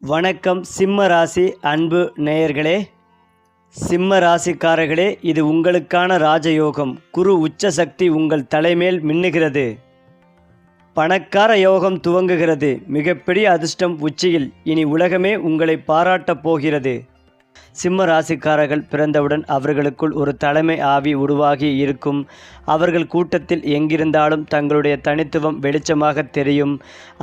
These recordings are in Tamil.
வணக்கம் சிம்ம ராசி அன்பு நேயர்களே, சிம்ம ராசிக்காரர்களே, இது உங்களுக்கான ராஜயோகம். குரு உச்ச சக்தி உங்கள் தலைமேல் மின்னுகிறது. பணக்கார யோகம் துவங்குகிறது. மிகப்பெரிய அதிர்ஷ்டம் உச்சியில். இனி உலகமே உங்களை பாராட்டப் போகிறது. சிம்ம ராசிக்காரர்கள் பிறந்தவுடன் அவர்களுக்குள் ஒரு தலைமை ஆவி உருவாகி இருக்கும். அவர்கள் கூட்டத்தில் எங்கிருந்தாலும் தங்களுடைய தனித்துவம் வெளிச்சமாக தெரியும்.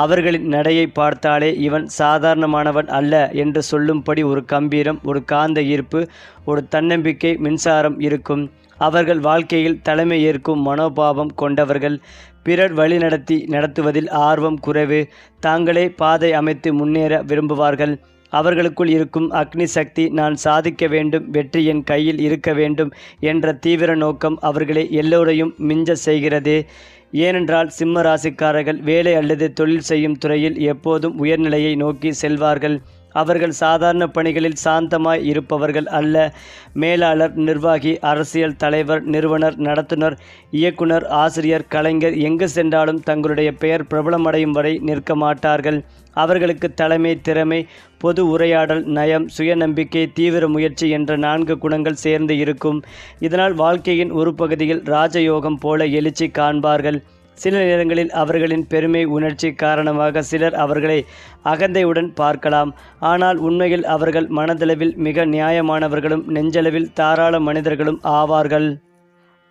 அவர்களின் நடையை பார்த்தாலே இவன் சாதாரணமானவன் அல்ல என்று சொல்லும்படி ஒரு கம்பீரம், ஒரு காந்த ஈர்ப்பு, ஒரு தன்னம்பிக்கை மின்சாரம் இருக்கும். அவர்கள் வாழ்க்கையில் தலைமை ஏற்கும் மனோபாவம் கொண்டவர்கள். பிறர் நடத்துவதில் ஆர்வம் குறைவு. தாங்களே பாதை அமைத்து முன்னேற விரும்புவார்கள். அவர்களுக்குள் இருக்கும் அக்னி சக்தி, நான் சாதிக்க வேண்டும், வெற்றி என் கையில் இருக்க வேண்டும் என்ற தீவிர நோக்கம் அவர்களை எல்லோரையும் மிஞ்ச செய்கிறது. ஏனென்றால் சிம்ம ராசிக்காரர்கள் வேலை அல்லது தொழில் செய்யும் துறையில் எப்போதும் உயர்நிலையை நோக்கி செல்வார்கள். அவர்கள் சாதாரண பணிகளில் சாந்தமாய் இருப்பவர்கள் அல்ல. மேலாளர், நிர்வாகி, அரசியல் தலைவர், நிறுவனர், நடத்துனர், இயக்குனர், ஆசிரியர், கலைஞர் எங்கு சென்றாலும் தங்களுடைய பெயர் பிரபலமடையும் வரை நிற்க மாட்டார்கள். அவர்களுக்கு தலைமை, திறமை, பொது உரையாடல், நயம், சுயநம்பிக்கை, தீவிர முயற்சி என்ற 4 குணங்கள் சேர்ந்து இருக்கும். இதனால் வாழ்க்கையின் ஒரு பகுதியில் ராஜயோகம் போல எழுச்சி காண்பார்கள். சில நேரங்களில் அவர்களின் பெருமை உணர்ச்சி காரணமாக சிலர் அவர்களை அகந்தையுடன் பார்க்கலாம். ஆனால் உண்மையில் அவர்கள் மனதளவில் மிக நியாயமானவர்களும் நெஞ்சளவில் தாராள மனிதர்களும் ஆவார்கள்.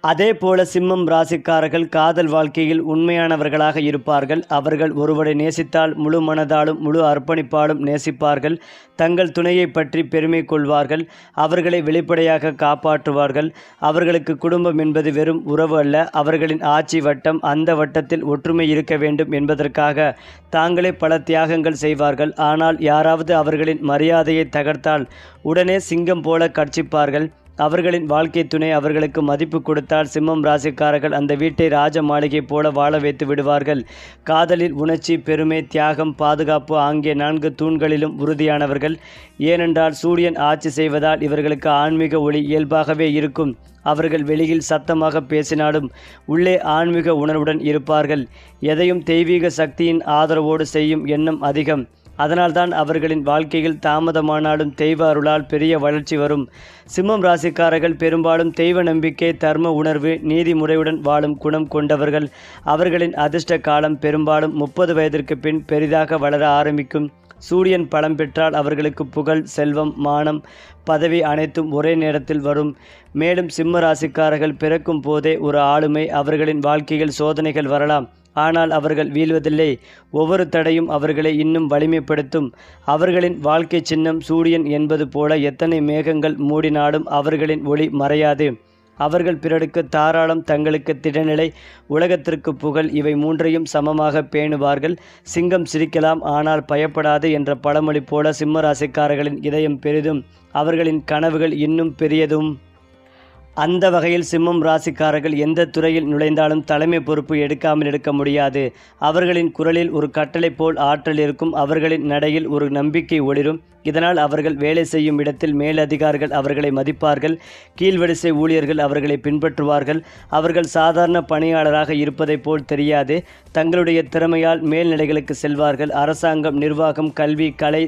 அதே போல சிம்மம் ராசிக்காரர்கள் காதல் வாழ்க்கையில் உண்மையானவர்களாக இருப்பார்கள். அவர்கள் ஒருவரை நேசித்தால் முழு மனதாலும் முழு அர்ப்பணிப்பாலும் நேசிப்பார்கள். தங்கள் துணையை பற்றி பெருமை கொள்வார்கள். அவர்களை வெளிப்படையாக காப்பாற்றுவார்கள். அவர்களுக்கு குடும்பம் என்பது வெறும் உறவு அல்ல, அவர்களின் ஆட்சி வட்டம். அந்த வட்டத்தில் ஒற்றுமை இருக்க வேண்டும் என்பதற்காக தாங்களே பல தியாகங்கள் செய்வார்கள். ஆனால் யாராவது அவர்களின் மரியாதையை தகர்த்தால் உடனே சிங்கம் போல கர்ச்சிப்பார்கள். அவர்களின் வாழ்க்கை துணை அவர்களுக்கு மதிப்பு கொடுத்தால் சிம்மம் ராசிக்காரர்கள் அந்த வீட்டை ராஜ மாளிகை போல வாழ வைத்து விடுவார்கள். காதலில் உணர்ச்சி, பெருமை, தியாகம், பாதுகாப்பு ஆகிய 4 தூண்களிலும் உறுதியானவர்கள். ஏனென்றால் சூரியன் ஆட்சி செய்வதால் இவர்களுக்கு ஆன்மீக ஒளி இயல்பாகவே இருக்கும். அவர்கள் வெளியில் சத்தமாக பேசினாலும் உள்ளே ஆன்மீக உணர்வுடன் இருப்பார்கள். எதையும் தெய்வீக சக்தியின் ஆதரவோடு செய்யும் எண்ணம் அதிகம். அதனால்தான் அவர்களின் வாழ்க்கையில் தாமதமானாலும் தெய்வ அருளால் பெரிய வளர்ச்சி வரும். சிம்மம் ராசிக்காரர்கள் பெரும்பாலும் தெய்வ நம்பிக்கை, தர்ம உணர்வு, நீதிமுறையுடன் வாழும் குணம் கொண்டவர்கள். அவர்களின் அதிர்ஷ்ட காலம் பெரும்பாலும் 30 வயதிற்கு பின் பெரிதாக வளர ஆரம்பிக்கும். சூரியன் பலம் பெற்றால் அவர்களுக்கு புகழ், செல்வம், மானம், பதவி அனைத்தும் ஒரே நேரத்தில் வரும். மேலும் சிம்ம ராசிக்காரர்கள் பிறக்கும் போதே ஒரு ஆளுமை. அவர்களின் வாழ்க்கையில் சோதனைகள் வரலாம், ஆனால் அவர்கள் வீழ்வதில்லை. ஒவ்வொரு தடையும் அவர்களை இன்னும் வலிமைப்படுத்தும். அவர்களின் வாழ்க்கை சின்னம் சூரியன் என்பது போல எத்தனை மேகங்கள் மூடினாலும் அவர்களின் ஒளி மறையாது. அவர்கள் பிறருக்கு தாராளம், தங்களுக்கு திடநிலை, உலகத்திற்கு புகழ், இவை 3ஐயும் சமமாக பேணுவார்கள். சிங்கம் சிரிக்கலாம் ஆனால் பயப்படாது என்ற பழமொழி போல சிம்ம ராசிக்காரர்களின் இதயம் பெரிதும், அவர்களின் கனவுகள் இன்னும் பெரியதும். அந்த வகையில் சிம்மம் ராசிக்காரர்கள் எந்த துறையில் நுழைந்தாலும் தலைமை பொறுப்பு எடுக்காமல் இருக்க முடியாது. அவர்களின் குரலில் ஒரு கட்டளை போல் ஆற்றல் இருக்கும். அவர்களின் நடையில் ஒரு நம்பிக்கை ஒளிரும். இதனால் அவர்கள் வேலை செய்யும் இடத்தில் மேலதிகாரிகள் அவர்களை மதிப்பார்கள். கீழ்வரிசை ஊழியர்கள் அவர்களை பின்பற்றுவார்கள். அவர்கள் சாதாரண பணியாளராக இருப்பதை போல் தெரியாது. தங்களுடைய திறமையால் மேல்நிலைகளுக்கு செல்வார்கள். அரசாங்கம், நிர்வாகம், கல்வி, கலை,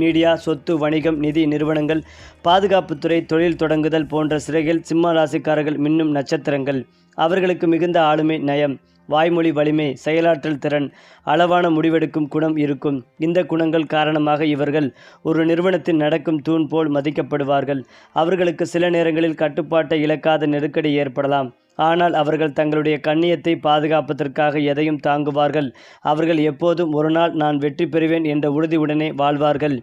மீடியா, சொத்து, வணிகம், நிதி நிறுவனங்கள், பாதுகாப்புத்துறை, தொழில் தொடங்குதல் போன்ற சிறைகள் சிம்ம ராசிக்காரர்கள் மின்னும் நட்சத்திரங்கள். அவர்களுக்கு மிகுந்த ஆளுமை, நயம், வாய்மொழி வலிமை, செயலாற்றல் திறன், அளவான முடிவெடுக்கும் குணம் இருக்கும். இந்த குணங்கள் காரணமாக இவர்கள் ஒரு நிறுவனத்தின் நடக்கும் தூண் போல் மதிக்கப்படுவார்கள். அவர்களுக்கு சில நேரங்களில் கட்டுப்பாட்டை இழக்காத நெருக்கடி ஏற்படலாம். ஆனால் அவர்கள் தங்களுடைய கண்ணியத்தை பாதுகாப்பதற்காக எதையும் தாங்குவார்கள். அவர்கள் எப்போதும் ஒரு நாள் நான் வெற்றி பெறுவேன் என்ற உறுதியுடனே வாழ்வார்கள்.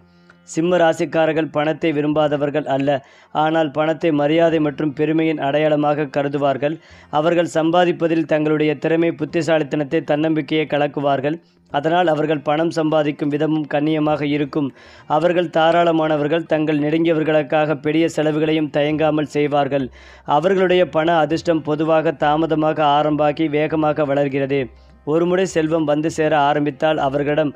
சிம்ம ராசிக்காரர்கள் பணத்தை விரும்பாதவர்கள் அல்ல, ஆனால் பணத்தை மரியாதை மற்றும் பெருமையின் அடையாளமாக கருதுவார்கள். அவர்கள் சம்பாதிப்பதில் தங்களுடைய திறமை, புத்திசாலித்தனத்தை, தன்னம்பிக்கையை கலக்குவார்கள். அதனால் அவர்கள் பணம் சம்பாதிக்கும் விதமும் கண்ணியமாக இருக்கும். அவர்கள் தாராளமானவர்கள். தங்கள் நெருங்கியவர்களுக்காக பெரிய செலவுகளையும் தயங்காமல் செய்வார்கள். அவர்களுடைய பண அதிர்ஷ்டம் பொதுவாக தாமதமாக ஆரம்பமாகி வேகமாக வளர்கிறது. ஒருமுறை செல்வம் வந்து சேர ஆரம்பித்தால் அவர்களிடம்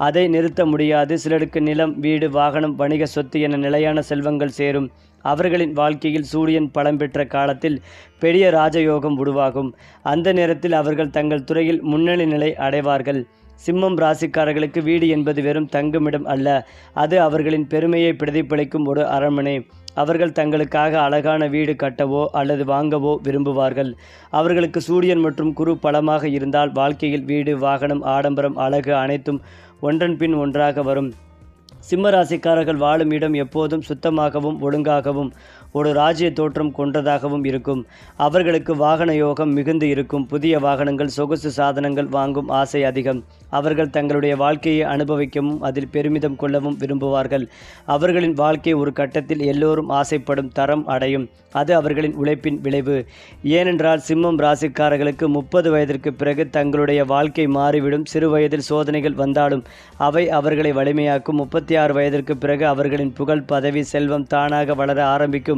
அதை நிறுத்த முடியாது. சிலருக்கு நிலம், வீடு, வாகனம், வணிக சொத்து என நிலையான செல்வங்கள் சேரும். அவர்களின் வாழ்க்கையில் சூரியன் பலம் பெற்ற காலத்தில் பெரிய ராஜயோகம் உருவாகும். அந்த நேரத்தில் அவர்கள் தங்கள் துறையில் முன்னணி நிலை அடைவார்கள். சிம்மம் ராசிக்காரர்களுக்கு வீடு என்பது வெறும் தங்குமிடம் அல்ல, அது அவர்களின் பெருமையை பிரதிபலிக்கும் ஒரு அரண்மனை. அவர்கள் தங்களுக்காக அழகான வீடு கட்டவோ அல்லது வாங்கவோ விரும்புவார்கள். அவர்களுக்கு சூரியன் மற்றும் குரு பலமாக இருந்தால் வாழ்க்கையில் வீடு, வாகனம், ஆடம்பரம், அழகு அனைத்தும் ஒன்றன் பின் ஒன்றாக வரும். சிம்ம ராசிக்காரர்கள் வாழும் இடம் எப்போதும் சுத்தமாகவும் ஒழுங்காகவும் ஒரு ராஜ்ய தோற்றம் கொண்டதாகவும் இருக்கும். அவர்களுக்கு வாகன யோகம் மிகுந்து இருக்கும். புதிய வாகனங்கள், சொகுசு சாதனங்கள் வாங்கும் ஆசை அதிகம். அவர்கள் தங்களுடைய வாழ்க்கையை அனுபவிக்கவும் அதில் பெருமிதம் கொள்ளவும் விரும்புவார்கள். அவர்களின் வாழ்க்கை ஒரு கட்டத்தில் எல்லோரும் ஆசைப்படும் தரம் அடையும். அது அவர்களின் உழைப்பின் விளைவு. ஏனென்றால் சிம்மம் ராசிக்காரர்களுக்கு 30 வயதிற்கு பிறகு தங்களுடைய வாழ்க்கை மாறிவிடும். சிறு வயதில் சோதனைகள் வந்தாலும் அவை அவர்களை வலிமையாக்கும். 36 வயதிற்கு பிறகு அவர்களின் புகழ், பதவி, செல்வம் தானாக வளர ஆரம்பிக்கும்.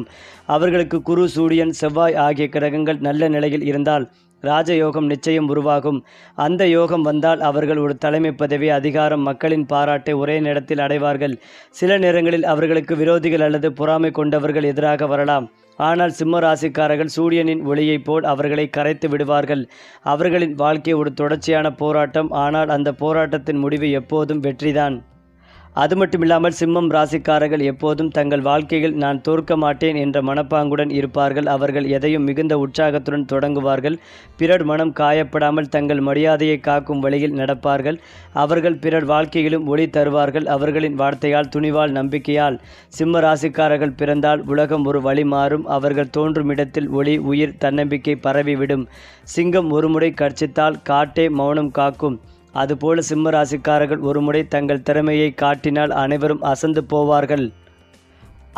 அவர்களுக்கு குரு, சூரியன், செவ்வாய் ஆகிய கிரகங்கள் நல்ல நிலையில் இருந்தால் ராஜயோகம் நிச்சயம் உருவாகும். அந்த யோகம் வந்தால் அவர்கள் ஒரு தலைமை பதவி, அதிகாரம், மக்களின் பாராட்டை ஒரே நேரத்தில் அடைவார்கள். சில நேரங்களில் அவர்களுக்கு விரோதிகள் அல்லது பொறாமை கொண்டவர்கள் எதிராக வரலாம். ஆனால் சிம்ம ராசிக்காரர்கள் சூரியனின் ஒளியைப் போல் அவர்களை கரைத்து விடுவார்கள். அவர்களின் வாழ்க்கை ஒரு தொடர்ச்சியான போராட்டம். ஆனால் அந்த போராட்டத்தின் முடிவு எப்போதும் வெற்றிதான். அது மட்டுமில்லாமல் சிம்மம் ராசிக்காரர்கள் எப்போதும் தங்கள் வாழ்க்கையில் நான் தோற்க மாட்டேன் என்ற மனப்பாங்குடன் இருப்பார்கள். அவர்கள் எதையும் மிகுந்த உற்சாகத்துடன் தொடங்குவார்கள். பிறர் மனம் காயப்படாமல் தங்கள் மரியாதையை காக்கும் வழியில் நடப்பார்கள். அவர்கள் பிறர் வாழ்க்கையிலும் ஒளி தருவார்கள். அவர்களின் வார்த்தையால், துணிவால், நம்பிக்கையால் சிம்ம ராசிக்காரர்கள் பிறந்தால் உலகம் ஒரு வழி மாறும். அவர்கள் தோன்றும் இடத்தில் ஒளி, உயிர், தன்னம்பிக்கை பரவிவிடும். சிங்கம் ஒருமுறை கர்ச்சித்தால் காட்டே மௌனம் காக்கும். அதுபோல சிம்ம ராசிக்காரர்கள் ஒருமுறை தங்கள் திறமையை காட்டினால் அனைவரும் அசந்து போவார்கள்.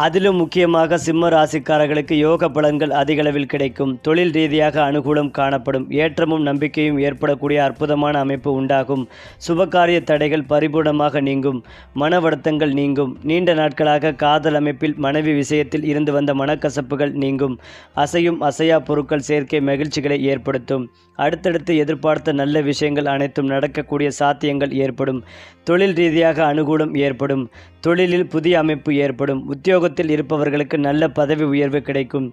அதிலும் முக்கியமாக சிம்ம ராசிக்காரர்களுக்கு யோக பலன்கள் அதிகளவில் கிடைக்கும். தொழில் ரீதியாக அனுகூலம் காணப்படும். ஏற்றமும் நம்பிக்கையும் ஏற்படக்கூடிய அற்புதமான அமைப்பு உண்டாகும். சுபகாரிய தடைகள் பரிபூர்ணமாக நீங்கும். மன வருத்தங்கள் நீங்கும். நீண்ட நாட்களாக காதல் அமைப்பில் மனைவி விஷயத்தில் இருந்து வந்த மனக்கசப்புகள் நீங்கும். அசையும் அசையா பொருட்கள் சேர்க்கை மகிழ்ச்சிகளை ஏற்படுத்தும். அடுத்தடுத்து எதிர்பார்த்த நல்ல விஷயங்கள் அனைத்தும் நடக்கக்கூடிய சாத்தியங்கள் ஏற்படும். தொழில் ரீதியாக அனுகூலம் ஏற்படும். தொழிலில் புதிய அமைப்பு ஏற்படும். உத்தியோகத்தில் இருப்பவர்களுக்கு நல்ல பதவி உயர்வு கிடைக்கும்.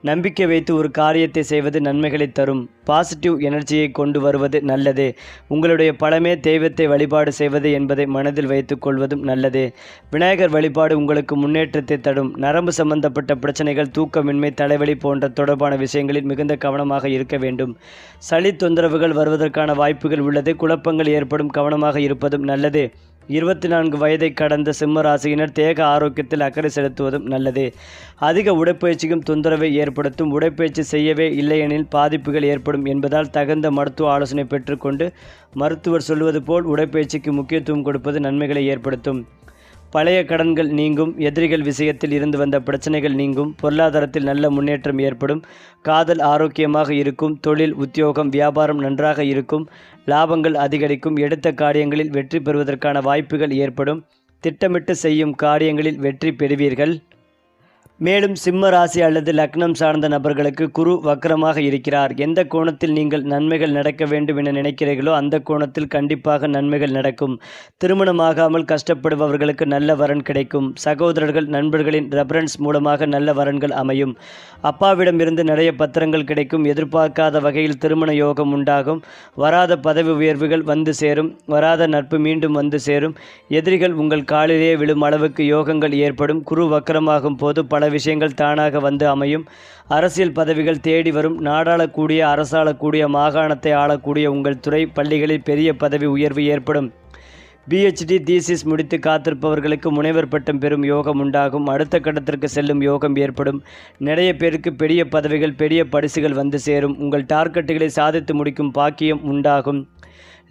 நம்பிக்கை வைத்து ஒரு காரியத்தை செய்வது நன்மைகளை தரும். பாசிட்டிவ் எனர்ஜியை கொண்டு வருவது நல்லது. உங்களுடைய பலமே தெய்வத்தை வழிபாடு செய்வது என்பதை மனதில் வைத்துக் கொள்வதும் நல்லது. விநாயகர் வழிபாடு உங்களுக்கு முன்னேற்றத்தை தரும். நரம்பு சம்பந்தப்பட்ட பிரச்சனைகள், தூக்கமின்மை, தலைவலி போன்ற தொடர்பான விஷயங்களில் மிகுந்த கவனமாக இருக்க வேண்டும். சளி தொந்தரவுகள் வருவதற்கான வாய்ப்புகள் உள்ளது. குழப்பங்கள் ஏற்படும். கவனமாக இருப்பதும் நல்லது. 24 வயதை கடந்த சிம்ம ராசியினர் தேக ஆரோக்கியத்தில் அக்கறை செலுத்துவதும் நல்லது. அதிக உடற்பயிற்சியும் தொந்தரவை ஏற்படுத்தும். உடற்பயிற்சி செய்யவே இல்லையெனில் பாதிப்புகள் ஏற்படும் என்பதால் தகுந்த மருத்துவ ஆலோசனை பெற்றுக்கொண்டு மருத்துவர் சொல்வது போல் உடற்பயிற்சிக்கு முக்கியத்துவம் கொடுப்பது நன்மைகளை ஏற்படுத்தும். பழைய கடன்கள் நீங்கும். எதிரிகள் விஷயத்தில் இருந்து வந்த பிரச்சனைகள் நீங்கும். பொருளாதாரத்தில் நல்ல முன்னேற்றம் ஏற்படும். காதல் ஆரோக்கியமாக இருக்கும். தொழில், உத்தியோகம், வியாபாரம் நன்றாக இருக்கும். லாபங்கள் அதிகரிக்கும். எடுத்த காரியங்களில் வெற்றி பெறுவதற்கான வாய்ப்புகள் ஏற்படும். திட்டமிட்டு செய்யும் காரியங்களில் வெற்றி பெறுவீர்கள். மேலும் சிம்ம ராசி அல்லது லக்னம் சார்ந்த நபர்களுக்கு குரு வக்ரமாக இருக்கிறார். எந்த கோணத்தில் நீங்கள் நன்மைகள் நடக்க வேண்டும் என நினைக்கிறீர்களோ அந்த கோணத்தில் கண்டிப்பாக நன்மைகள் நடக்கும். திருமணமாகாமல் கஷ்டப்படுபவர்களுக்கு நல்ல வரன் கிடைக்கும். சகோதரர்கள், நண்பர்களின் ரெஃபரன்ஸ் மூலமாக நல்ல வரன்கள் அமையும். அப்பாவிடமிருந்து நிறைய பத்திரங்கள் கிடைக்கும். எதிர்பார்க்காத வகையில் திருமண யோகம் உண்டாகும். வராத பதவி உயர்வுகள் வந்து சேரும். வராத நட்பு மீண்டும் வந்து சேரும். எதிரிகள் உங்கள் காலிலே விழும் அளவுக்கு யோகங்கள் ஏற்படும். குரு வக்ரமாகும் போது பல விஷயங்கள் தானாக வந்து அமையும். அரசியல் பதவிகள் தேடி வரும். நாடாளக்கூடிய, அரசாளக்கூடிய, மாகாணத்தை ஆளக்கூடிய உங்கள் துறை, பள்ளிகளில் பெரிய பதவி உயர்வு ஏற்படும். PhD தீசிஸ் முடித்து காத்திருப்பவர்களுக்கு முனைவர் பட்டம் பெறும் யோகம் உண்டாகும். அடுத்த கட்டத்திற்கு செல்லும் யோகம் ஏற்படும். நிறைய பேருக்கு பெரிய பதவிகள், பெரிய பரிசுகள் வந்து சேரும். உங்கள் டார்கெட்டுகளை சாதித்து முடிக்கும் பாக்கியம் உண்டாகும்.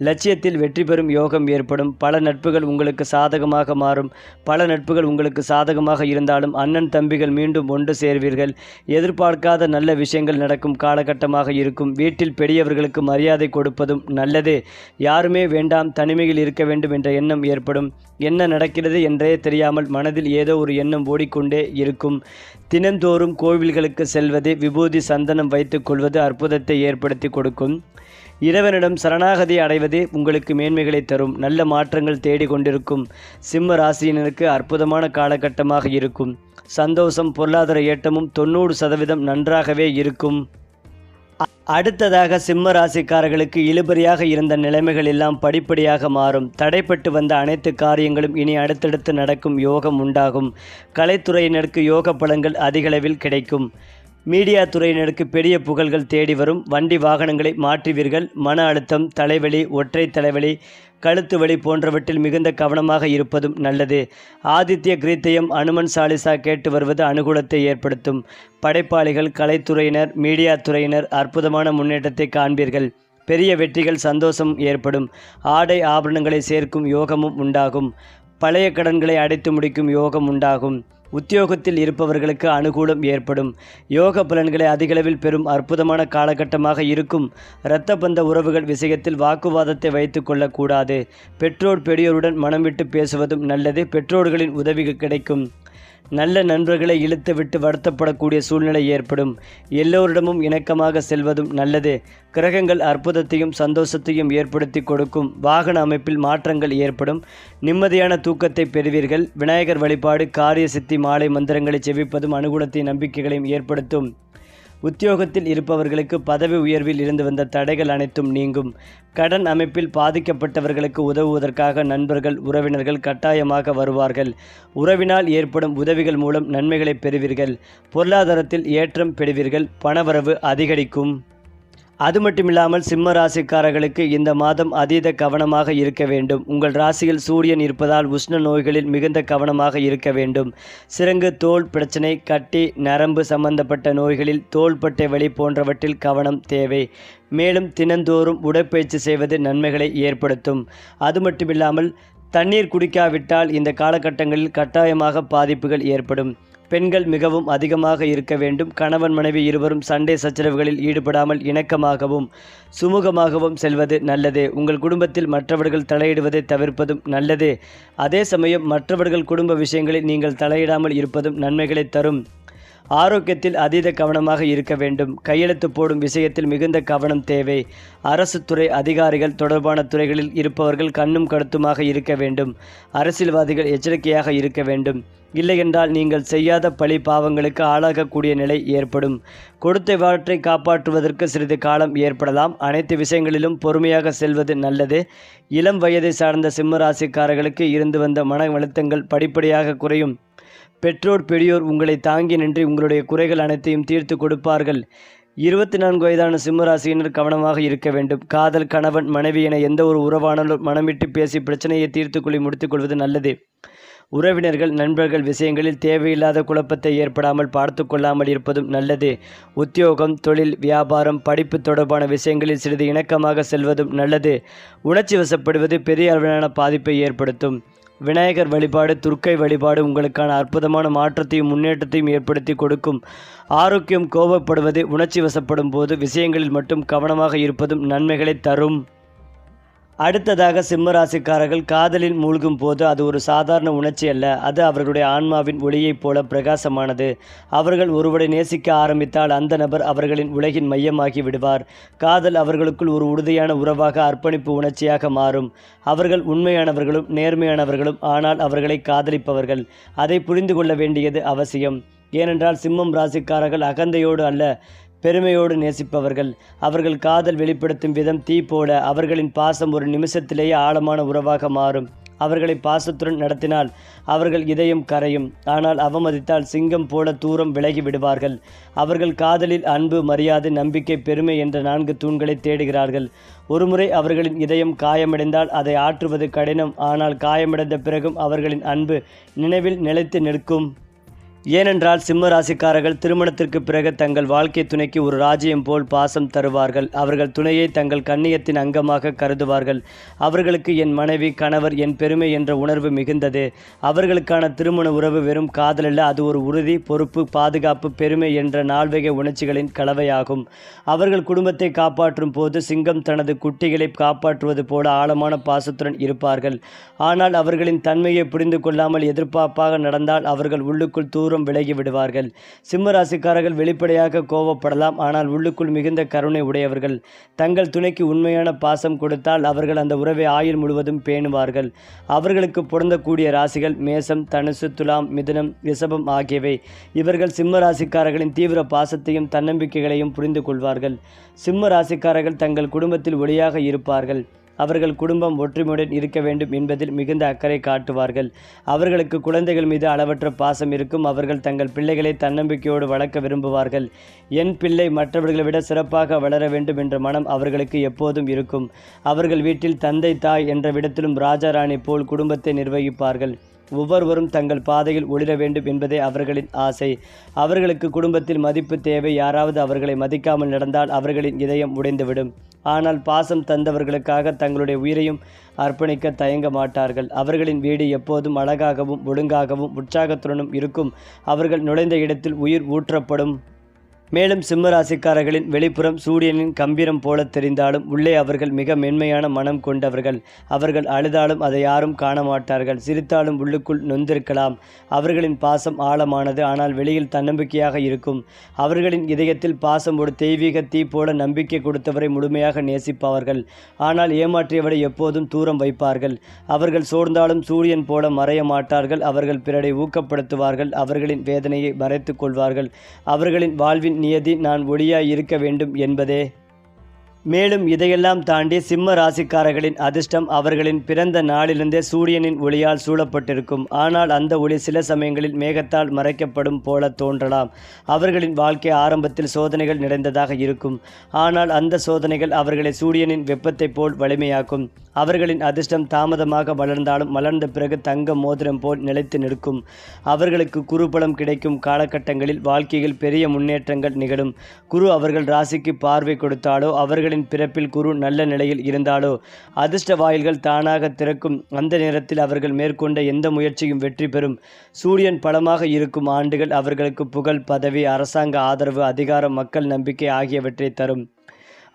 லட்சியத்தில் வெற்றி பெறும் யோகம் ஏற்படும். பல நட்புகள் உங்களுக்கு சாதகமாக மாறும். பல நட்புகள் உங்களுக்கு சாதகமாக இருந்தாலும் அண்ணன் தம்பிகள் மீண்டும் ஒன்று சேர்வீர்கள். எதிர்பார்க்காத நல்ல விஷயங்கள் நடக்கும் காலகட்டமாக இருக்கும். வீட்டில் பெரியவர்களுக்கு மரியாதை கொடுப்பதும் நல்லது. யாருமே வேண்டாம், தனிமையில் இருக்க வேண்டும் என்ற எண்ணம் ஏற்படும். என்ன நடக்கிறது என்றே தெரியாமல் மனதில் ஏதோ ஒரு எண்ணம் ஓடிக்கொண்டே இருக்கும். தினந்தோறும் கோவில்களுக்கு செல்வது, விபூதி, சந்தனம் வைத்துக் கொள்வது அற்புதத்தை ஏற்படுத்தி கொடுக்கும். இறைவனிடம் சரணாகதி அடைவதே உங்களுக்கு மேன்மைகளை தரும். நல்ல மாற்றங்கள் தேடிக்கொண்டிருக்கும் சிம்ம ராசியினருக்கு அற்புதமான காலகட்டமாக இருக்கும். சந்தோஷம், பொருளாதார ஏற்றமும் 90% நன்றாகவே இருக்கும். அடுத்ததாக சிம்ம ராசிக்காரர்களுக்கு இழுபறியாக இருந்த நிலைமைகள் எல்லாம் படிப்படியாக மாறும். தடைப்பட்டு வந்த அனைத்து காரியங்களும் இனி அடுத்தடுத்து நடக்கும் யோகம் உண்டாகும். கலைத்துறையினருக்கு யோக பலன்கள் அதிகளவில் கிடைக்கும். மீடியா துறையினருக்கு பெரிய புகழ்கள் தேடி வரும். வண்டி வாகனங்களை மாற்றுவீர்கள். மன அழுத்தம், தலைவலி, ஒற்றை தலைவலி, கழுத்து வலி போன்றவற்றில் மிகுந்த கவனமாக இருப்பதும் நல்லது. ஆதித்ய கிரீத்தயம், அனுமன் சாலிசா கேட்டு வருவது அனுகூலத்தை ஏற்படுத்தும். படைப்பாளிகள், கலைத்துறையினர், மீடியா துறையினர் அற்புதமான முன்னேற்றத்தை காண்பீர்கள். பெரிய வெற்றிகள், சந்தோஷம் ஏற்படும். ஆடை ஆபரணங்களை சேர்க்கும் யோகமும் உண்டாகும். பழைய கடன்களை அடைத்து முடிக்கும் யோகம் உண்டாகும். உத்தியோகத்தில் இருப்பவர்களுக்கு அனுகூலம் ஏற்படும். யோக பலன்களை அதிகளவில் பெறும் அற்புதமான காலகட்டமாக இருக்கும். இரத்த பந்த உறவுகள் விஷயத்தில் வாக்குவாதத்தை வைத்து கொள்ளக்கூடாது. பெற்றோர் பெரியோருடன் மனம் விட்டு பேசுவதும் நல்லது. பெற்றோர்களின் உதவி கிடைக்கும். நல்ல நண்பர்களை இழுத்துவிட்டு வருத்தப்படக்கூடிய சூழ்நிலை ஏற்படும். எல்லோரிடமும் இணக்கமாக செல்வதும் நல்லது. கிரகங்கள் அற்புதத்தையும் சந்தோஷத்தையும் ஏற்படுத்தி கொடுக்கும். வாகன அமைப்பில் மாற்றங்கள் ஏற்படும். நிம்மதியான தூக்கத்தை பெறுவீர்கள். விநாயகர் வழிபாடு, காரிய சித்தி மாலை மந்திரங்களை செவிப்பதும் அனுகூலத்தை நம்பிக்கைகளையும் ஏற்படுத்தும். உத்தியோகத்தில் இருப்பவர்களுக்கு பதவி உயர்வில் இருந்து வந்த தடைகள் அனைத்தும் நீங்கும். கடன் அமைப்பில் பாதிக்கப்பட்டவர்களுக்கு உதவுவதற்காக நண்பர்கள், உறவினர்கள் கட்டாயமாக வருவார்கள். உறவினால் ஏற்படும் உதவிகள் மூலம் நன்மைகளை பெறுவீர்கள். பொருளாதாரத்தில் ஏற்றம் பெறுவீர்கள். பணவரவு அதிகரிக்கும். அது மட்டுமில்லாமல் சிம்ம ராசிக்காரர்களுக்கு இந்த மாதம் அதீத கவனமாக இருக்க வேண்டும். உங்கள் ராசியில் சூரியன் இருப்பதால் உஷ்ண நோய்களில் மிகுந்த கவனமாக இருக்க வேண்டும். சிரங்கு, தோல் பிரச்சனை, கட்டி, நரம்பு சம்பந்தப்பட்ட நோய்களில், தோள்பட்டை வலி போன்றவற்றில் கவனம் தேவை. மேலும் தினந்தோறும் உடற்பயிற்சி செய்வது நன்மைகளை ஏற்படுத்தும். அது மட்டுமில்லாமல் தண்ணீர் குடிக்காவிட்டால் இந்த காலகட்டங்களில் கட்டாயமாக பாதிப்புகள் ஏற்படும். பெண்கள் மிகவும் அதிகமாக இருக்க வேண்டும். கணவன் மனைவி இருவரும் சண்டை சச்சரவுகளில் ஈடுபடாமல் இணக்கமாகவும் சுமூகமாகவும் செல்வது நல்லது. உங்கள் குடும்பத்தில் மற்றவர்கள் தலையிடுவதை தவிர்ப்பதும் நல்லது. அதே சமயம் மற்றவர்கள் குடும்ப விஷயங்களில் நீங்கள் தலையிடாமல் இருப்பதும் நன்மைகளை தரும். ஆரோக்கியத்தில் அதீத கவனமாக இருக்க வேண்டும். கையெழுத்து போடும் விஷயத்தில் மிகுந்த கவனம் தேவை. அரசு துறை அதிகாரிகள் தொடர்பான துறைகளில் இருப்பவர்கள் கண்ணும் கருத்துமாக இருக்க வேண்டும். அரசியல்வாதிகள் எச்சரிக்கையாக இருக்க வேண்டும். இல்லையென்றால் நீங்கள் செய்யாத பழி பாவங்களுக்கு ஆளாகக்கூடிய நிலை ஏற்படும். கொடுத்த வாற்றை காப்பாற்றுவதற்கு சிறிது காலம் ஏற்படலாம். அனைத்து விஷயங்களிலும் பொறுமையாக செல்வது நல்லது. இளம் வயதை சார்ந்த சிம்ம ராசிக்காரர்களுக்கு இருந்து வந்த மன அழுத்தங்கள் படிப்படியாக குறையும். பெற்றோர் பெரியோர் உங்களை தாங்கி நின்று உங்களுடைய குறைகள் அனைத்தையும் தீர்த்து கொடுப்பார்கள். 24 வயதான சிம்மராசியினர் கவனமாக இருக்க வேண்டும். காதல், கணவன், மனைவி என எந்த ஒரு உறவானாலும் மனமிட்டு பேசி பிரச்சனையை தீர்த்துக்கொள்ளி முடித்துக்கொள்வது நல்லது. உறவினர்கள், நண்பர்கள் விஷயங்களில் தேவையில்லாத குழப்பத்தை ஏற்படாமல் பார்த்து கொள்ளாமல் இருப்பதும் நல்லது. உத்தியோகம், தொழில், வியாபாரம், படிப்பு தொடர்பான விஷயங்களில் சிறிது இணக்கமாக செல்வதும் நல்லது. உணர்ச்சி வசப்படுவது பெரிய அளவிலான பாதிப்பை ஏற்படுத்தும். விநாயகர் வழிபாடு, துர்க்கை வழிபாடு உங்களுக்கான அற்புதமான மாற்றத்தையும் முன்னேற்றத்தையும் ஏற்படுத்தி கொடுக்கும். ஆரோக்கியம், கோபப்படுவது, உணர்ச்சி வசப்படும் போது விஷயங்களில் மட்டும் கவனமாக இருப்பதும் நன்மைகளை தரும். அடுத்ததாக சிம்ம ராசிக்காரர்கள் காதலில் மூழ்கும் போது அது ஒரு சாதாரண உணர்ச்சி அல்ல. அது அவர்களுடைய ஆன்மாவின் ஒளியைப் போல பிரகாசமானது. அவர்கள் ஒருவரை நேசிக்க ஆரம்பித்தால் அந்த நபர் அவர்களின் உலகின் மையமாகி விடுவார். காதல் அவர்களுக்குள் ஒரு உறுதியான உறவாக, அர்ப்பணிப்பு உணர்ச்சியாக மாறும். அவர்கள் உண்மையானவர்களும் நேர்மையானவர்களும், ஆனால் அவர்களை காதலிப்பவர்கள். அதை புரிந்து கொள்ள வேண்டியது அவசியம். ஏனென்றால் சிம்மம் ராசிக்காரர்கள் அகந்தையோடு அல்ல, பெருமையோடு நேசிப்பவர்கள். அவர்கள் காதல் வெளிப்படுத்தும் விதம் தீ போல. அவர்களின் பாசம் ஒரு நிமிஷத்திலேயே ஆழமான உறவாக மாறும். அவர்களை பாசத்துடன் நடத்தினால் அவர்கள் இதயம் கரையும். ஆனால் அவமதித்தால் சிங்கம் போல தூரம் விலகி விடுவார்கள். அவர்கள் காதலில் அன்பு, மரியாதை, நம்பிக்கை, பெருமை என்ற 4 தூண்களை தேடுகிறார்கள். ஒருமுறை அவர்களின் இதயம் காயமடைந்தால் அதை ஆற்றுவது கடினம். ஆனால் காயமடைந்த பிறகும் அவர்களின் அன்பு நினைவில் நிலைத்து நிற்கும். ஏனென்றால் சிம்ம ராசிக்காரர்கள் திருமணத்திற்கு பிறகு தங்கள் வாழ்க்கை துணைக்கு ஒரு ராஜ்யம் போல் பாசம் தருவார்கள். அவர்கள் துணையை தங்கள் கண்ணியத்தின் அங்கமாக கருதுவார்கள். அவர்களுக்கு என் மனைவி, கணவர், என் பெருமை என்ற உணர்வு மிகுந்தது. அவர்களுக்கான திருமண உறவு வெறும் காதலல்ல, அது ஒரு உறுதி, பொறுப்பு, பாதுகாப்பு, பெருமை என்ற 4 வகை உணர்ச்சிகளின் கலவையாகும். அவர்கள் குடும்பத்தை காப்பாற்றும் போது சிங்கம் தனது குட்டிகளை காப்பாற்றுவது போல ஆழமான பாசத்துடன் இருப்பார்கள். ஆனால் அவர்களின் தன்மையை புரிந்து கொள்ளாமல் எதிர்பார்ப்பாக நடந்தால் அவர்கள் உள்ளுக்குள் தூரம் விலகி விடுவார்கள். சிம்ம ராசிக்காரர்கள் வெளிப்படையாக கோபப்படலாம், ஆனால் உள்ளுக்குள் மிகுந்த கருணை உடையவர்கள். தங்கள் துணைக்கு உண்மையான பாசம் கொடுத்தால் அவர்கள் அந்த உறவை ஆயுள் முழுவதும் பேணுவார்கள். அவர்களுக்கு பொருந்தக்கூடிய ராசிகள் மேசம், தனுசு, துலாம், மிதுனம், ரிஷபம் ஆகியவை. இவர்கள் சிம்ம ராசிக்காரர்களின் தீவிர பாசத்தையும் தன்னம்பிக்கைகளையும் புரிந்து கொள்வார்கள். சிம்ம ராசிக்காரர்கள் தங்கள் குடும்பத்தில் ஒளியாக இருப்பார்கள். அவர்கள் குடும்பம் ஒற்றுமையுடன் இருக்க வேண்டும் என்பதில் மிகுந்த அக்கறை காட்டுவார்கள். அவர்களுக்கு குழந்தைகள் மீது அளவற்ற பாசம் இருக்கும். அவர்கள் தங்கள் பிள்ளைகளை தன்னம்பிக்கையோடு வளர்க்க விரும்புவார்கள். என் பிள்ளை மற்றவர்களை விட சிறப்பாக வளர வேண்டும் என்ற மனம் அவர்களுக்கு எப்போதும் இருக்கும். அவர்கள் வீட்டில் தந்தை, தாய் என்ற விடத்திலும் ராஜா ராணி போல் குடும்பத்தை நிர்வகிப்பார்கள். ஒவ்வொருவரும் தங்கள் பாதையில் ஒளிர வேண்டும் என்பதே அவர்களின் ஆசை. அவர்களுக்கு குடும்பத்தில் மதிப்பு தேவை. யாராவது அவர்களை மதிக்காமல் நடந்தால் அவர்களின் இதயம் உடைந்துவிடும். ஆனால் பாசம் தந்தவர்களுக்காக தங்களுடைய உயிரையும் அர்ப்பணிக்க தயங்க மாட்டார்கள். அவர்களின் வீடு எப்போதும் அழகாகவும் ஒழுங்காகவும் உற்சாகத்துடனும் இருக்கும். அவர்கள் நுழைந்த இடத்தில் உயிர் ஊற்றப்படும். மேலும் சிம்ம ராசிக்காரர்களின் வெளிப்புறம் சூரியனின் கம்பீரம் போல தெரிந்தாலும் உள்ளே அவர்கள் மிக மென்மையான மனம் கொண்டவர்கள். அவர்கள் அழுதாலும் அதை யாரும் காண மாட்டார்கள். சிரித்தாலும் உள்ளுக்குள் நொந்திருக்கலாம். அவர்களின் பாசம் ஆழமானது, ஆனால் வெளியில் தன்னம்பிக்கையாக இருக்கும். அவர்களின் இதயத்தில் பாசம் ஒரு தெய்வீக தீ போல நம்பிக்கை கொடுத்தவரை முழுமையாக நேசிப்பவர்கள். ஆனால் ஏமாற்றியவரை எப்போதும் தூரம் வைப்பார்கள். அவர்கள் சோர்ந்தாலும் சூரியன் போல மறைய மாட்டார்கள். அவர்கள் பிறரை ஊக்கப்படுத்துவார்கள். அவர்களின் வேதனையை மறைத்து கொள்வார்கள். அவர்களின் வாழ்வின் நியதி நான் ஒளியாய் இருக்க வேண்டும் என்பதே. மேலும் இதையெல்லாம் தாண்டி சிம்ம ராசிக்காரர்களின் அதிர்ஷ்டம் அவர்களின் பிறந்த நாளிலிருந்தே சூரியனின் ஒளியால் சூழப்பட்டிருக்கும். ஆனால் அந்த ஒளி சில சமயங்களில் மேகத்தால் மறைக்கப்படும் போல தோன்றலாம். அவர்களின் வாழ்க்கை ஆரம்பத்தில் சோதனைகள் நிறைந்ததாக இருக்கும். ஆனால் அந்த சோதனைகள் அவர்களை சூரியனின் வெப்பத்தை போல் வலிமையாக்கும். அவர்களின் அதிர்ஷ்டம் தாமதமாக வளர்ந்தாலும் மலர்ந்த பிறகு தங்க மோதிரம் போல் நிலைத்து நிற்கும். அவர்களுக்கு குருபலம் கிடைக்கும் காலகட்டங்களில் வாழ்க்கையில் பெரிய முன்னேற்றங்கள் நிகழும். குரு அவர்கள் ராசிக்கு பார்வை கொடுத்தாலோ, அவர்களின் பிறப்பில் குரு நல்ல நிலையில் இருந்தாலோ அதிர்ஷ்ட வாயில்கள் தானாக திறக்கும். அந்த நேரத்தில் அவர்கள் மேற்கொண்ட எந்த முயற்சியும் வெற்றி பெறும். சூரியன் பலமாக இருக்கும் ஆண்டுகள் அவர்களுக்கு புகழ், பதவி, அரசாங்க ஆதரவு, அதிகாரம், மக்கள் நம்பிக்கை ஆகியவற்றை தரும்.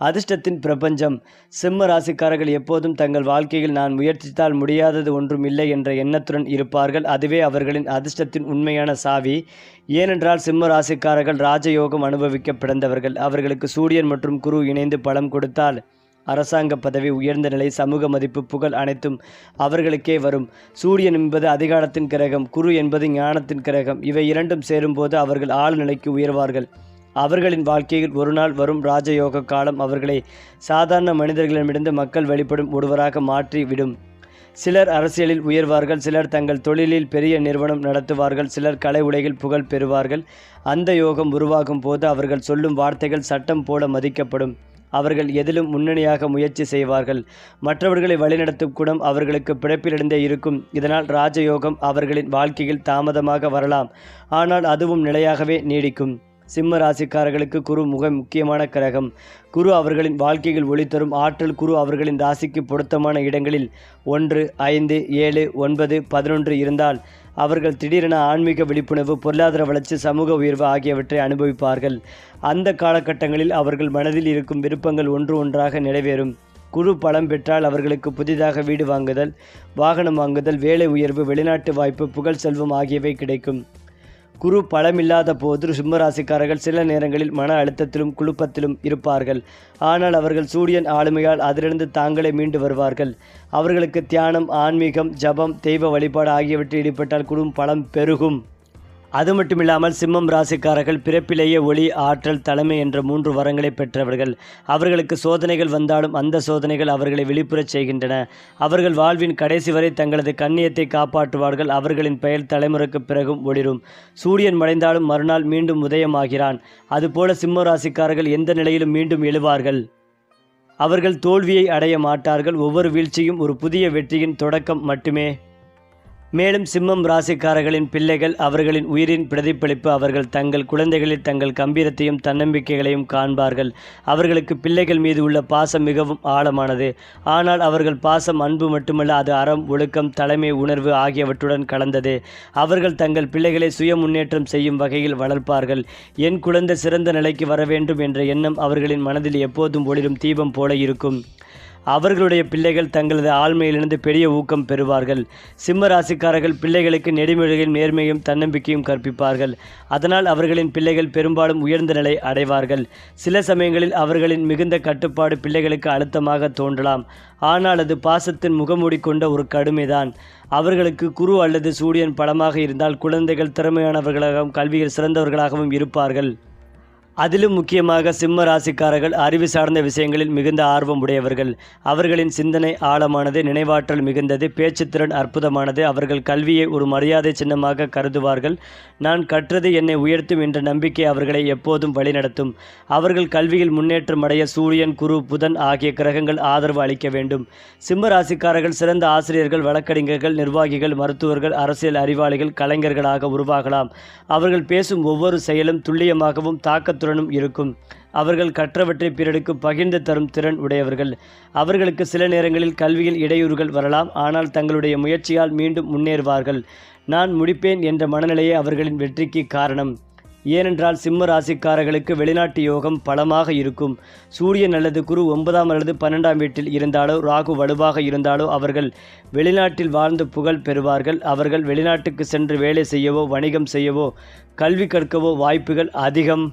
அதிர்ஷ்டத்தின் பிரபஞ்சம். சிம்ம ராசிக்காரர்கள் எப்போதும் தங்கள் வாழ்க்கையில் நான் முயற்சித்தால் முடியாதது ஒன்றும் இல்லை என்ற எண்ணத்துடன் இருப்பார்கள். அதுவே அவர்களின் அதிர்ஷ்டத்தின் உண்மையான சாவி. ஏனென்றால் சிம்ம ராசிக்காரர்கள் ராஜயோகம் அனுபவிக்க பிறந்தவர்கள். அவர்களுக்கு சூரியன் மற்றும் குரு இணைந்து பலம் கொடுத்தால் அரசாங்க பதவி, உயர்ந்த நிலை, சமூக மதிப்பு, புகழ் அனைத்தும் அவர்களுக்கே வரும். சூரியன் என்பது அதிகாரத்தின் கிரகம், குரு என்பது ஞானத்தின் கிரகம். இவை இரண்டும் சேரும்போது அவர்கள் ஆழ்நிலைக்கு உயர்வார்கள். அவர்களின் வாழ்க்கையில் ஒரு நாள் வரும் ராஜயோக காலம் அவர்களை சாதாரண மனிதர்களிடமிருந்து மக்கள் வெளிப்படும் ஒருவராக மாற்றி விடும். சிலர் அரசியலில் உயர்வார்கள். சிலர் தங்கள் தொழிலில் பெரிய நிறுவனம் நடத்துவார்கள். சிலர் கலை உலகில் புகழ் பெறுவார்கள். அந்த யோகம் உருவாகும் போது அவர்கள் சொல்லும் வார்த்தைகள் சட்டம் போல மதிக்கப்படும். அவர்கள் எதிலும் முன்னணியாக முயற்சி செய்வார்கள். மற்றவர்களை வழிநடத்தும் குணம் அவர்களுக்கு பிறப்பிலிருந்தே இருக்கும். இதனால் ராஜயோகம் அவர்களின் வாழ்க்கையில் தாமதமாக வரலாம், ஆனால் அதுவும் நிலையாகவே நீடிக்கும். சிம்ம ராசிக்காரர்களுக்கு குரு முக்கியமான கிரகம். குரு அவர்களின் வாழ்க்கையில் ஒளி தரும் ஆற்றல். குரு அவர்களின் ராசிக்கு பொருத்தமான இடங்களில் 1, 5, 7, 9, 11 இருந்தால் அவர்கள் திடீரென ஆன்மீக விழிப்புணர்வு, பொருளாதார வளர்ச்சி, சமூக உயர்வு ஆகியவற்றை அனுபவிப்பார்கள். அந்த காலகட்டங்களில் அவர்கள் மனதில் இருக்கும் விருப்பங்கள் ஒன்று ஒன்றாக நிறைவேறும். குரு பலம் பெற்றால் அவர்களுக்கு புதிதாக வீடு வாங்குதல், வாகனம் வாங்குதல், வேலை உயர்வு, வெளிநாட்டு வாய்ப்பு, புகழ், செல்வம் ஆகியவை கிடைக்கும். குரு பலமில்லாத போது சிம்மராசிக்காரர்கள் சில நேரங்களில் மன அழுத்தத்திலும் குழப்பத்திலும் இருப்பார்கள். ஆனால் அவர்கள் சூரியன் ஆளுமையால் அதிலிருந்து தாங்களே மீண்டு வருவார்கள். அவர்களுக்கு தியானம், ஆன்மீகம், ஜபம், தெய்வ வழிபாடு ஆகியவற்றில் ஈடுபட்டால் குடும் பலம் பெருகும். அது மட்டுமில்லாமல் சிம்மம் ராசிக்காரர்கள் பிறப்பிலேயே ஒளி, ஆற்றல், தலைமை என்ற 3 வரங்களை பெற்றவர்கள். அவர்களுக்கு சோதனைகள் வந்தாலும் அந்த சோதனைகள் அவர்களை விழிப்புறச் செய்கின்றன. அவர்கள் வாழ்வின் கடைசி வரை தங்களது கண்ணியத்தை காப்பாற்றுவார்கள். அவர்களின் பெயர் தலைமுறைக்கு பிறகும் ஒளிரும். சூரியன் மறைந்தாலும் மறுநாள் மீண்டும் உதயமாகிறான். அதுபோல சிம்ம ராசிக்காரர்கள் எந்த நிலையிலும் மீண்டும் எழுவார்கள். அவர்கள் தோல்வியை அடைய மாட்டார்கள். ஒவ்வொரு வீழ்ச்சியும் ஒரு புதிய வெற்றியின் தொடக்கம் மட்டுமே. மேலும் சிம்மம் ராசிக்காரர்களின் பிள்ளைகள் அவர்களின் உயிரின் பிரதிபலிப்பு. அவர்கள் தங்கள் குழந்தைகளில் தங்கள் கம்பீரத்தையும் தன்னம்பிக்கைகளையும் காண்பார்கள். அவர்களுக்கு பிள்ளைகள் மீது உள்ள பாசம் மிகவும் ஆழமானது. ஆனால் அவர்கள் பாசம் அன்பு மட்டுமல்ல, அது அறம், ஒழுக்கம், தலைமை உணர்வு ஆகியவற்றுடன் கலந்தது. அவர்கள் தங்கள் பிள்ளைகளை சுய முன்னேற்றம் செய்யும் வகையில் வளர்ப்பார்கள். என் குழந்தை சிறந்த நிலைக்கு வர வேண்டும் என்ற எண்ணம் அவர்களின் மனதில் எப்போதும் ஒளிரும் தீபம் போல இருக்கும். அவர்களுடைய பிள்ளைகள் தங்களது ஆழ்மையிலிருந்து பெரிய ஊக்கம் பெறுவார்கள். சிம்ம ராசிக்காரர்கள் பிள்ளைகளுக்கு நெறிமுறையும் நேர்மையும் தன்னம்பிக்கையும் கற்பிப்பார்கள். அதனால் அவர்களின் பிள்ளைகள் பெரும்பாலும் உயர்ந்த நிலை அடைவார்கள். சில சமயங்களில் அவர்களின் மிகுந்த கட்டுப்பாடு பிள்ளைகளுக்கு அழுத்தமாக தோன்றலாம். ஆனால் அது பாசத்தின் முகமூடி கொண்ட ஒரு கடுமைதான். அவர்களுக்கு குரு அல்லது சூரியன் பலமாக இருந்தால் குழந்தைகள் திறமையானவர்களாகவும் கல்வியில் சிறந்தவர்களாகவும் இருப்பார்கள். அதிலும் முக்கியமாக சிம்ம ராசிக்காரர்கள் அறிவு சார்ந்த விஷயங்களில் மிகுந்த ஆர்வம் உடையவர்கள். அவர்களின் சிந்தனை ஆழமானது, நினைவாற்றல் மிகுந்தது, பேச்சுத்திறன் அற்புதமானது. அவர்கள் கல்வியை ஒரு மரியாதை சின்னமாக கருதுவார்கள். நான் கற்றது என்னை உயர்த்தும் என்ற நம்பிக்கை அவர்களை எப்போதும் வழிநடத்தும். அவர்கள் கல்வியில் முன்னேற்றம் அடைய சூரியன், குரு, புதன் ஆகிய கிரகங்கள் ஆதரவு அளிக்க வேண்டும். சிம்ம ராசிக்காரர்கள் சிறந்த ஆசிரியர்கள், வழக்கறிஞர்கள், நிர்வாகிகள், மருத்துவர்கள், அரசியல் அறிவாளிகள், கலைஞர்களாக உருவாகலாம். அவர்கள் பேசும் ஒவ்வொரு செயலும் துல்லியமாகவும் தாக்கத்துடனும் இருக்கும். அவர்கள் கற்றவற்றை பிறருக்கு பகிர்ந்து தரும் திறன் உடையவர்கள். அவர்களுக்கு சில நேரங்களில் கல்வியில் இடையூறுகள் வரலாம். ஆனால் தங்களுடைய முயற்சியால் மீண்டும் முன்னேறுவார்கள். நான் முடிப்பேன் என்ற மனநிலையே அவர்களின் வெற்றிக்கு காரணம். ஏனென்றால் சிம்ம ராசிக்காரர்களுக்கு வெளிநாட்டு யோகம் பலமாக இருக்கும். சூரியன் அல்லது குரு 9ஆம் அல்லது 12ஆம் வீட்டில் இருந்தாலோ, ராகு வலுவாக இருந்தாலோ அவர்கள் வெளிநாட்டில் வாழ்ந்து புகழ் பெறுவார்கள். அவர்கள் வெளிநாட்டுக்கு சென்று வேலை செய்யவோ, வணிகம் செய்யவோ, கல்வி கற்கவோ வாய்ப்புகள் அதிகம்.